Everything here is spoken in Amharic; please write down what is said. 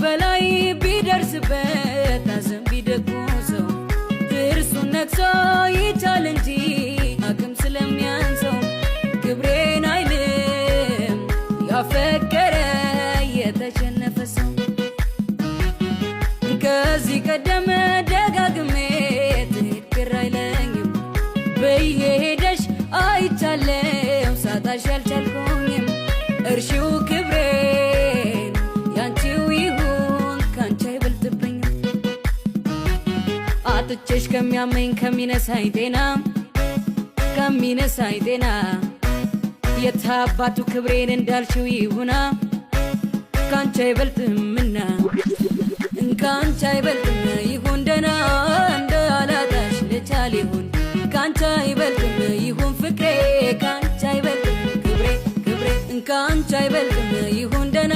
በላይ ቢደርስበት አዘን ቢደቁሰው ድርሱን ነክሶ ይቻል እንጂ አቅም ስለሚያንሰው ክብሬን አይልም ያፈቀረ የተሸነፈ ሰው። ከዚህ ቀደም ደጋግሜ ትክክር አይለኝም በየሄደሽ አይቻለው ሳጣሽ ያልቻልኩኝም እርሺው ክብሬን ያንቺው ይሁን ካንቺ አይበልጥብኝም። አጥቼሽ ከሚያመኝ ከሚነሳኝ ጤና የታባቱ ክብሬን እንዳልሽው ይሁና ካንቺ አይበልጥምና ካንቺ አይበልጥም ይሁን ደና እንዳላጣሽ ልቻል ይሁን ካንቺ አይበልጥም ይሁን ፍቅሬ ካንቺ አይበልጥም ክብሬ ካንቺ አይበልጥም ይሁን ደና